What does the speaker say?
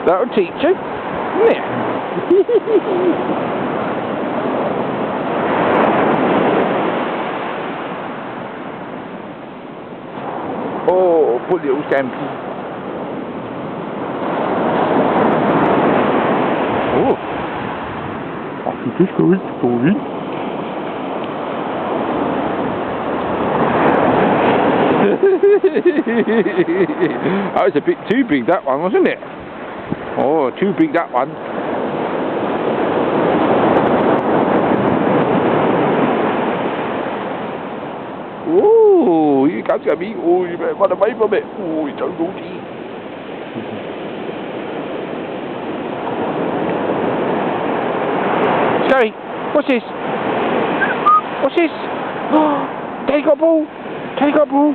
That'll teach you. Yeah. Oh, poor little Scampy. Oh, I think this goes for it. That was a bit too big, that one, wasn't it? Oh, too big, that one. Oh, you can't get me. Oh, you better run away from it. Oh, it's so naughty. Scampy, what's this? What's this? Daddy got a ball. Daddy got a ball.